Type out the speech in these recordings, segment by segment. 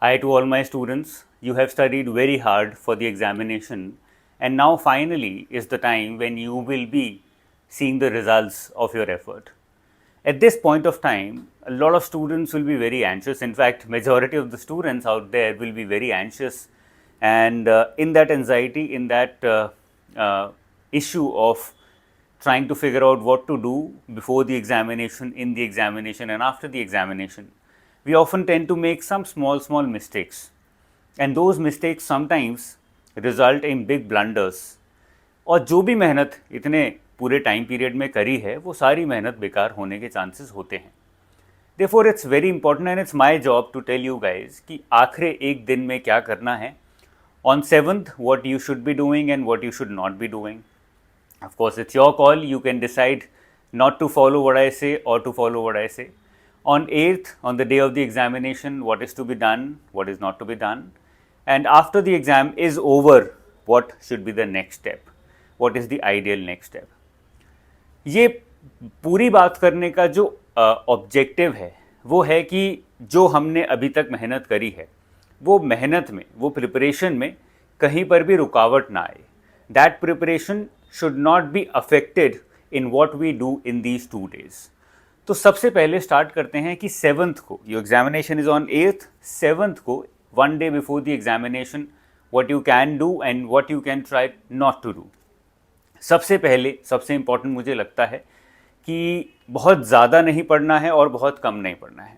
Hi to all my students. You have studied very hard for the examination, and now finally is the time when you will be seeing the results of your effort. At this point of time, a lot of students will be very anxious. In fact, majority of the students out there will be very anxious, and in that anxiety, in that issue of trying to figure out what to do before the examination, in the examination, and after the examination, we often tend to make some small mistakes, and those mistakes sometimes result in big blunders. और जो भी मेहनत इतने पूरे time period में करी है वो सारी मेहनत बेकार होने के चांसेस होते हैं. Therefore it's very important and it's my job to tell you guys कि आखिरी एक दिन में क्या करना है. On 7th what you should be doing and what you should not be doing. Of course, it's your call. You can decide not to follow what I say or to follow what I say. On 8th, on the day of the examination, what is to be done, what is not to be done. And after the exam is over, what should be the next step? What is the ideal next step? ये पूरी बात करने का जो objective है वो है कि जो हमने अभी तक मेहनत करी है वो मेहनत में, वो प्रिपरेशन में कहीं पर भी रुकावट ना आए. That preparation should not be affected in what we do in these 2 days. तो सबसे पहले स्टार्ट करते हैं कि 7th को, your examination is on 8th, 7th को 1 day before the examination what you can do and what you can try not to do. सबसे पहले सबसे इम्पॉर्टेंट मुझे लगता है कि बहुत ज़्यादा नहीं पढ़ना है और बहुत कम नहीं पढ़ना है.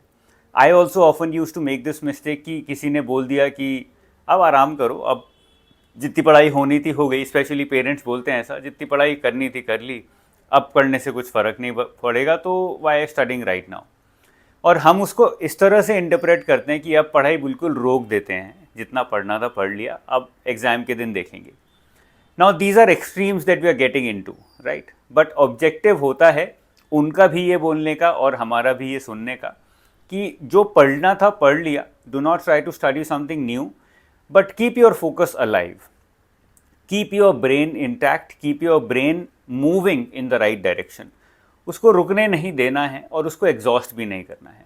I also often use to make this mistake कि किसी ने बोल दिया कि अब आराम करो, अब जितनी पढ़ाई होनी थी हो गई. स्पेशली पेरेंट्स बोलते हैं ऐसा, जितनी पढ़ाई करनी थी कर ली, अब पढ़ने से कुछ फ़र्क नहीं पड़ेगा, तो वाई स्टडिंग राइट नाउ. और हम उसको इस तरह से इंटरप्रेट करते हैं कि अब पढ़ाई बिल्कुल रोक देते हैं, जितना पढ़ना था पढ़ लिया, अब एग्ज़ाम के दिन देखेंगे. Now these are extremes that we are getting into, right. But objective होता है उनका भी ये बोलने का और हमारा भी ये सुनने का कि जो पढ़ना था पढ़ लिया. Do not try to study something new, but keep your focus alive, keep your brain intact, keep your brain moving in the right direction. उसको रुकने नहीं देना है और उसको एग्जॉस्ट भी नहीं करना है.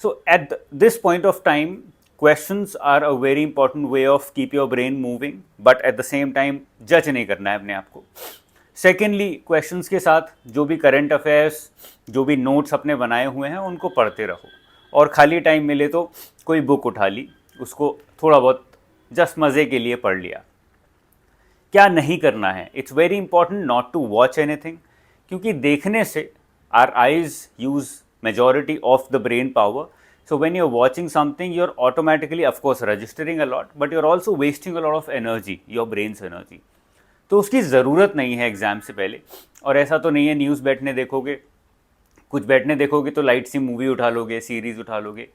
So at this point of time questions are a very important way of keep your brain moving, but at the same time जज नहीं करना है अपने आप को. सेकेंडली, क्वेश्चंस के साथ जो भी करंट अफेयर्स, जो भी नोट्स अपने बनाए हुए हैं उनको पढ़ते रहो, और खाली टाइम मिले तो कोई बुक उठा ली, उसको थोड़ा बहुत जस्ट मज़े के लिए पढ़ लिया. क्या नहीं करना है, it's very important not to watch anything, क्योंकि देखने से our eyes use majority of the brain power. So when you're watching something, you're automatically, of course, registering a lot, but you're also wasting a lot of energy, your brain's energy. तो उसकी ज़रूरत नहीं है exam से पहले. और ऐसा तो नहीं है न्यूज़ बैठने देखोगे, कुछ बैठने देखोगे तो लाइट सी मूवी उठा लोगे, सीरीज़ उठा लोगे.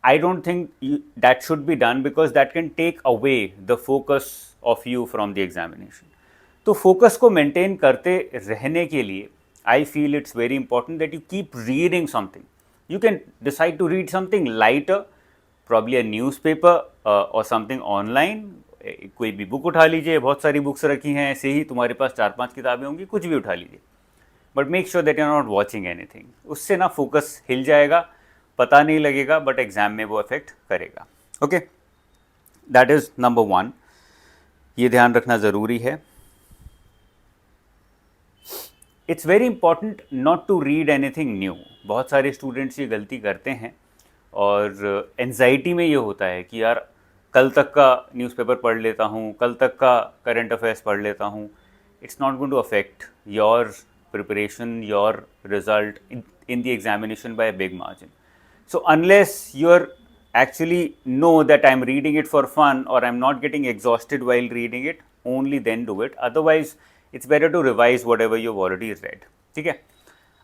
I don't think that should be done, because that can take away the focus of you from the examination. तो फोकस को मेंटेन करते रहने के लिए I feel it's very important that you keep reading something. You can decide to read something lighter, probably a newspaper or something online. कोई भी book उठा लीजिए, बहुत सारी बुक्स रखी हैं ऐसे ही, तुम्हारे पास 4-5 किताबें होंगी, कुछ भी उठा लीजिए. But make sure that you are not watching anything. उससे ना फोकस हिल जाएगा, पता नहीं लगेगा, बट एग्जाम में वो अफेक्ट करेगा. Okay, that is number 1. ये ध्यान रखना ज़रूरी है. It's very important not to read anything new. बहुत सारे स्टूडेंट्स ये गलती करते हैं, और एनजाइटी में ये होता है कि यार कल तक का न्यूज़पेपर पढ़ लेता हूँ, कल तक का करंट अफेयर्स पढ़ लेता हूँ. It's not going to affect your preparation, your result in the examination by a big margin. So unless you are actually know that I'm reading it for fun or I'm not getting exhausted while reading it, only then do it. Otherwise it's better to revise whatever you've already read. ठीक है,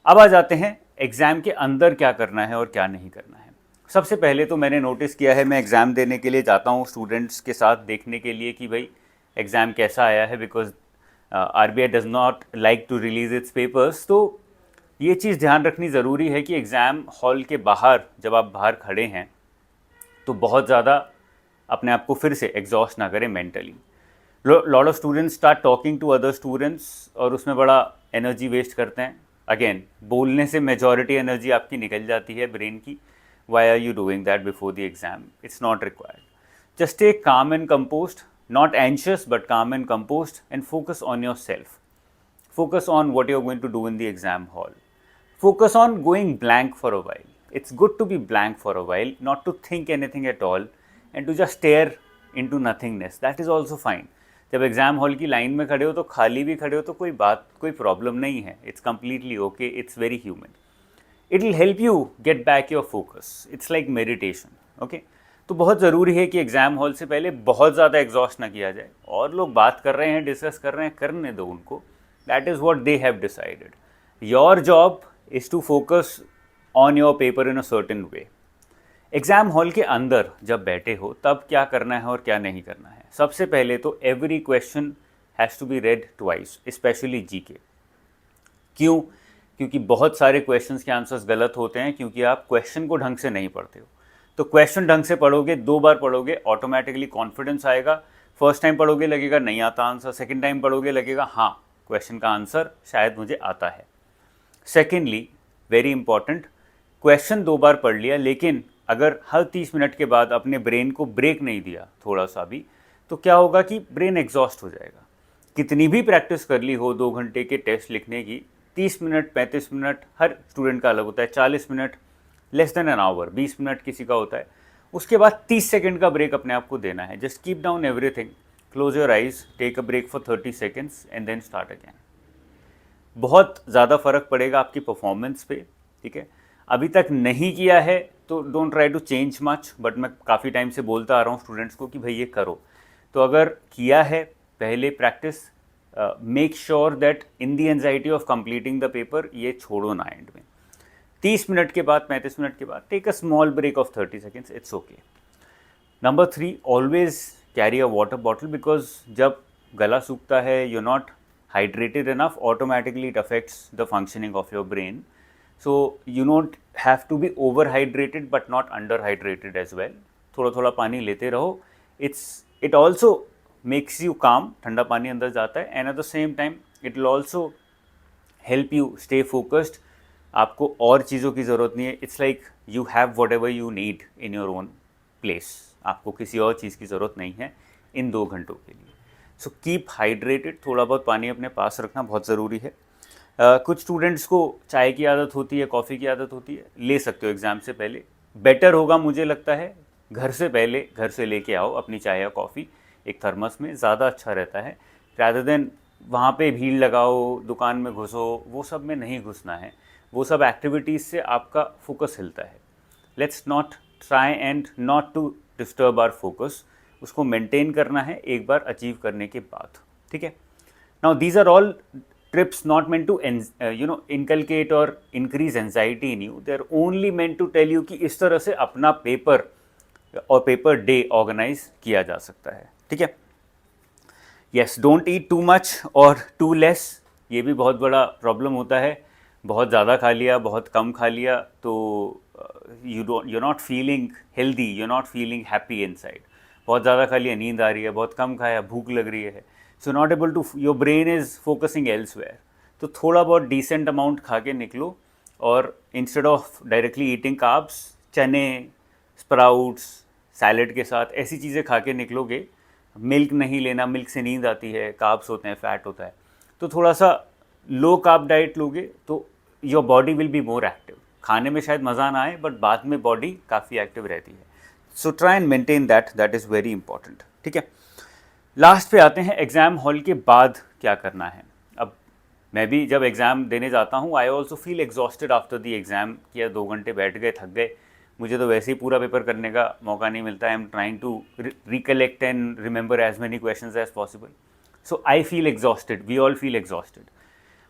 अब आ जाते हैं exam के अंदर क्या करना है और क्या नहीं करना है. सबसे पहले तो मैंने नोटिस किया है, मैं एग्ज़ाम देने के लिए जाता हूँ स्टूडेंट्स के साथ देखने के लिए कि भाई एग्ज़ाम कैसा आया है, because RBI does not like to release its papers. तो ये चीज़ ध्यान रखनी ज़रूरी है कि एग्ज़ाम हॉल के बाहर जब आप बाहर खड़े हैं तो बहुत ज़्यादा अपने आप को फिर से एग्जॉस्ट ना करें mentally. Lot of students start talking to other students और उसमें बड़ा एनर्जी वेस्ट करते हैं. अगेन, बोलने से मेजॉरिटी एनर्जी आपकी निकल जाती है ब्रेन की. Why are you doing that before the exam? It's not required. Just stay calm and composed, not anxious but calm and composed, and focus on yourself. Focus on what you're going to do in the exam hall. Focus on going blank for a while. It's good to be blank for a while, not to think anything at all and to just stare into nothingness. That is also fine. जब exam hall की line में खड़े हो तो खाली भी खड़े हो तो कोई प्रॉब्लम नहीं है. It's completely okay, it's very human. It will help you get back your focus. It's like meditation. Okay, तो बहुत ज़रूरी है कि एग्ज़ाम हॉल से पहले बहुत ज़्यादा एग्जॉस्ट ना किया जाए. और लोग बात कर रहे हैं, डिस्कस कर रहे हैं, करने दो उनको. That is what they have decided. Your job is to focus on your paper in a certain way. Exam hall के अंदर जब बैठे हो तब क्या करना है और क्या नहीं करना है. सबसे पहले तो every question has to be read twice, specially GK. क्यों? क्योंकि बहुत सारे क्वेश्चंस के आंसर्स गलत होते हैं क्योंकि आप क्वेश्चन को ढंग से नहीं पढ़ते हो. तो क्वेश्चन ढंग से पढ़ोगे, 2 बार पढ़ोगे, ऑटोमेटिकली कॉन्फिडेंस आएगा. फर्स्ट टाइम पढ़ोगे लगेगा नहीं आता आंसर, सेकेंड टाइम पढ़ोगे लगेगा हाँ क्वेश्चन का आंसर शायद मुझे आता है. सेकेंडली, वेरी इंपॉर्टेंट, क्वेश्चन 2 बार पढ़ लिया लेकिन अगर हर 30 मिनट के बाद अपने ब्रेन को ब्रेक नहीं दिया थोड़ा सा भी, तो क्या होगा कि ब्रेन एग्जॉस्ट हो जाएगा. कितनी भी प्रैक्टिस कर ली हो 2 घंटे के टेस्ट लिखने की, 30 मिनट 35 मिनट हर स्टूडेंट का अलग होता है, 40 minute, less than an hour, 20 minute किसी का होता है. उसके बाद 30 सेकेंड का ब्रेक अपने आप को देना है. Just keep down everything, close your eyes, take a break for 30 seconds and then start again. बहुत ज़्यादा फ़र्क पड़ेगा आपकी परफॉर्मेंस पे. ठीक है, अभी तक नहीं किया है तो don't try to change much, but मैं काफ़ी टाइम से बोलता आ रहा हूँ स्टूडेंट्स को कि भाई ये करो. तो अगर किया है पहले practice, make sure that in the anxiety of completing the paper ये छोड़ो ना एंड में. 30 मिनट के बाद, 35 मिनट के बाद take a small break of 30 seconds, it's okay. Number 3, always carry a water bottle, because जब गला सूखता है, यू नॉट hydrated enough, automatically it affects the functioning of your brain. So you don't have to be overhydrated but not underhydrated as well. थोड़ा थोड़ा पानी लेते रहो. It also makes you calm, ठंडा पानी अंदर जाता है, and at the same time it will also help you stay focused. आपको और चीज़ों की ज़रूरत नहीं है. It's like you have whatever you need in your own place. आपको किसी और चीज़ की ज़रूरत नहीं है इन 2 घंटों के लिए. So keep hydrated. थोड़ा बहुत पानी अपने पास रखना बहुत ज़रूरी है. कुछ स्टूडेंट्स को चाय की आदत होती है, कॉफ़ी की आदत होती है, ले सकते हो एग्ज़ाम से पहले. बेटर होगा मुझे लगता है घर से लेके आओ अपनी चाय या कॉफ़ी एक थर्मस में, ज़्यादा अच्छा रहता है. रादर देन वहाँ पे भीड़ लगाओ, दुकान में घुसो, वो सब में नहीं घुसना है. वो सब एक्टिविटीज़ से आपका फोकस हिलता है. Let's not try and not to disturb our focus. उसको मेंटेन करना है एक बार अचीव करने के बाद. ठीक है. Now these are all trips not meant to inculcate और increase anxiety in you. They are only meant to tell you कि इस तरह से अपना पेपर और पेपर डे ऑर्गेनाइज किया जा सकता है. ठीक है. Yes, don't eat too much और टू लेस. ये भी बहुत बड़ा प्रॉब्लम होता है. बहुत ज़्यादा खा लिया, बहुत कम खा लिया तो you're not feeling healthy, you're not feeling happy inside. बहुत ज़्यादा खा लिया, नींद आ रही है, बहुत कम खाया, भूख लग रही है. So not able to, your brain is focusing elsewhere. तो थोड़ा बहुत डिसेंट अमाउंट खा के निकलो और instead of directly eating carbs, चने, स्प्राउट्स, सैलड के साथ ऐसी चीज़ें खा के निकलोगे. मिल्क नहीं लेना, मिल्क से नींद आती है, कार्ब्स होते हैं, फैट होता है. तो थोड़ा सा लो कार्ब डाइट लोगे तो your body will be more active. खाने में शायद मज़ा ना आए बट बाद में बॉडी काफ़ी एक्टिव रहती है. So try and maintain that is very important. ठीक है. लास्ट पे आते हैं एग्ज़ाम हॉल के बाद क्या करना है. अब मैं भी जब एग्ज़ाम देने जाता हूँ, I also feel exhausted after the exam. किया 2 घंटे बैठ गए, थक गए. मुझे तो वैसे ही पूरा पेपर करने का मौका नहीं मिलता. I am trying to recollect and remember as many questions as possible. So I feel exhausted, we all feel exhausted.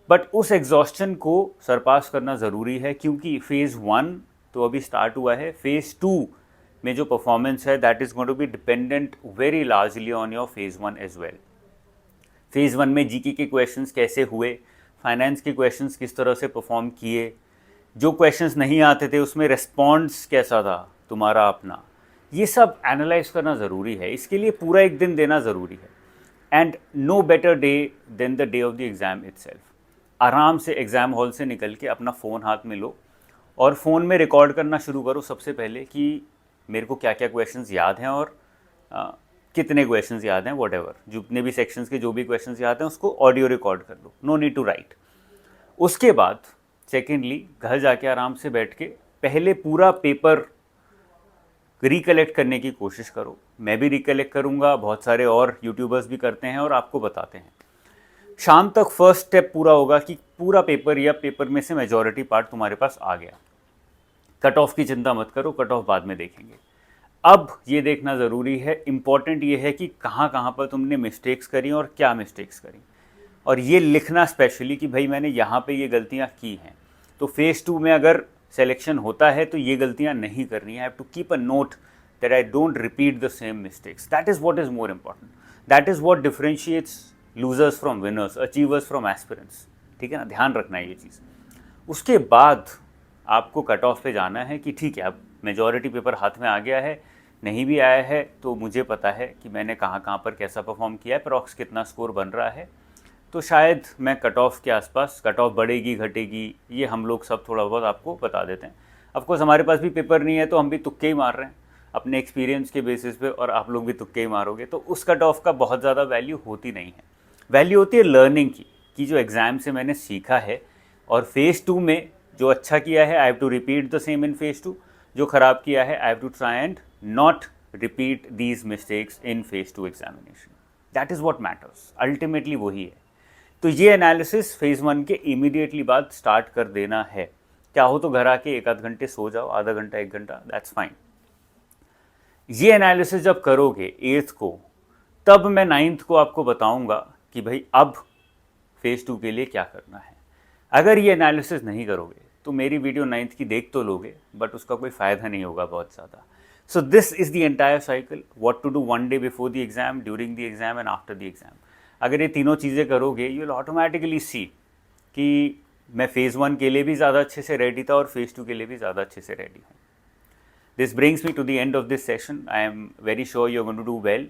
But उस एग्जॉस्शन को सरपास करना ज़रूरी है क्योंकि फ़ेज़ 1 तो अभी स्टार्ट हुआ है. फ़ेज़ 2 में जो परफॉर्मेंस है that is going to be dependent very largely on your phase 1 as well. Phase 1 में जीके के क्वेश्चंस कैसे हुए, फाइनेंस के क्वेश्चंस किस तरह से परफॉर्म किए, जो क्वेश्चंस नहीं आते थे उसमें रिस्पॉन्स कैसा था तुम्हारा अपना, ये सब एनालाइज करना ज़रूरी है. इसके लिए पूरा एक दिन देना ज़रूरी है. And no better day than the day of the exam itself. आराम से एग्ज़ाम हॉल से निकल के अपना फ़ोन हाथ में लो और फ़ोन में रिकॉर्ड करना शुरू करो सबसे पहले कि मेरे को क्या क्या क्वेश्चंस याद हैं और कितने क्वेश्चंस याद हैं, वॉट जितने भी सेक्शंस के जो भी क्वेश्चंस याद हैं उसको ऑडियो रिकॉर्ड कर लो, नो नीड टू राइट। उसके बाद सेकेंडली घर जाके आराम से बैठ के पहले पूरा पेपर रिकलेक्ट करने की कोशिश करो। मैं भी रिकलेक्ट करूँगा, बहुत सारे और यूट्यूबर्स भी करते हैं और आपको बताते हैं। शाम तक फर्स्ट स्टेप पूरा होगा कि पूरा पेपर या पेपर में से मेजॉरिटी पार्ट तुम्हारे पास आ गया। कट ऑफ की चिंता मत करो, कट ऑफ बाद में देखेंगे। अब ये देखना ज़रूरी है, इम्पॉर्टेंट ये है कि कहाँ कहाँ पर तुमने मिस्टेक्स करी और क्या मिस्टेक्स करी, और ये लिखना स्पेशली कि भाई मैंने यहाँ पे ये गलतियाँ की हैं। तो फेज़ 2 में अगर सिलेक्शन होता है तो ये गलतियाँ नहीं करनी है। I have to keep a note that I don't repeat the same mistakes. That is what is more important, that is what differentiates losers from winners, achievers from aspirants. ठीक है ना, ध्यान रखना है ये चीज़। उसके बाद आपको कट ऑफ पे जाना है कि ठीक है अब मेजॉरिटी पेपर हाथ में आ गया है, नहीं भी आया है तो मुझे पता है कि मैंने कहाँ कहाँ पर कैसा परफॉर्म किया है, प्रॉक्स कितना स्कोर बन रहा है, तो शायद मैं कट ऑफ के आसपास, कट ऑफ बढ़ेगी घटेगी ये हम लोग सब थोड़ा बहुत आपको बता देते हैं। ऑफकोर्स हमारे पास भी पेपर नहीं है तो हम भी तुक्के ही मार रहे हैं अपने एक्सपीरियंस के बेसिस पे, और आप लोग भी तुक्के ही मारोगे, तो उस कट ऑफ का बहुत ज़्यादा वैल्यू होती नहीं है। वैल्यू होती है लर्निंग की, कि जो एग्ज़ाम से मैंने सीखा है, और फेज़ 2 में जो अच्छा किया है I have to repeat the same in phase 2, जो ख़राब किया है I have to try and not repeat these mistakes in phase 2 examination. That is what matters, ultimately वही है। तो ये एनालिसिस फेज़ 1 के इमीडिएटली बाद स्टार्ट कर देना है। क्या हो तो घर आके 1 आध घंटे सो जाओ, आधा घंटा 1 घंटा, दैट्स फाइन। ये एनालिसिस जब करोगे 8th को, तब मैं 9th को आपको बताऊंगा कि भाई अब फेज़ 2 के लिए क्या करना है। अगर ये एनालिसिस नहीं करोगे तो मेरी वीडियो 9th की देख तो लोगे बट उसका कोई फ़ायदा नहीं होगा बहुत ज़्यादा। So this is the entire cycle, what to do 1 day before the exam, during the exam and after the exam. अगर ये तीनों चीज़ें करोगे यू विल ऑटोमेटिकली सी कि मैं फेज़ 1 के लिए भी ज़्यादा अच्छे से रेडी था और फेज़ 2 के लिए भी ज़्यादा अच्छे से रेडी हूँ। This brings me to the end of this session. I am very sure you are going to do well.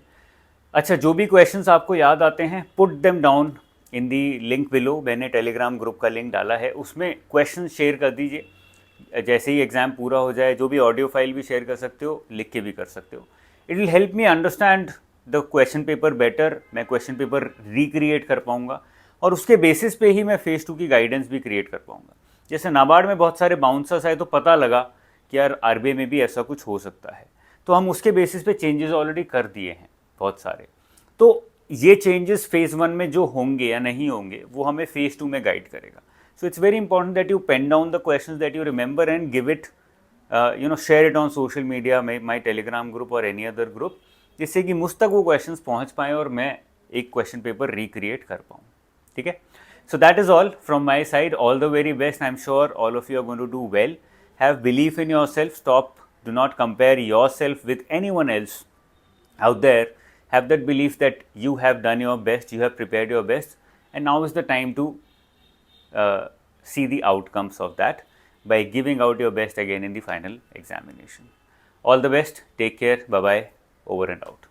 अच्छा, जो भी क्वेश्चंस आपको याद आते हैं put them down in the link below. मैंने टेलीग्राम ग्रुप का लिंक डाला है, उसमें क्वेश्चन शेयर कर दीजिए। जैसे ही एग्ज़ाम पूरा हो जाए, जो भी ऑडियो फाइल भी शेयर कर सकते हो, लिख के भी कर सकते हो। It will help me understand the question paper better. मैं क्वेश्चन पेपर रिक्रिएट कर पाऊँगा और उसके बेसिस पे ही मैं फेज़ 2 की गाइडेंस भी क्रिएट कर पाऊँगा। जैसे नाबार्ड में बहुत सारे बाउंसर्स आए तो पता लगा कि यार आरबीआई में भी ऐसा कुछ हो सकता है, तो हम उसके बेसिस पे चेंजेस ऑलरेडी कर दिए हैं बहुत सारे। तो ये चेंजेस फेज़ 1 में जो होंगे या नहीं होंगे वो हमें फेज़ 2 में गाइड करेगा। So it's very important that you pen down the questions that you remember and give it, share it on social media, my Telegram group और एनी अदर ग्रुप, जिससे कि मुझ तक वो क्वेश्चंस पहुंच पाएँ और मैं एक क्वेश्चन पेपर रिक्रिएट कर पाऊँ। ठीक है, so that is all from my side. All the very best. I am sure all of you are going to do well. Have belief in your self, stop, do not compare yourself with anyone else out there. Have that belief that you have done your best, you have prepared your best, and now is the time to see the outcomes of that by giving out your best again in the final examination. All the best, take care, bye bye, over and out.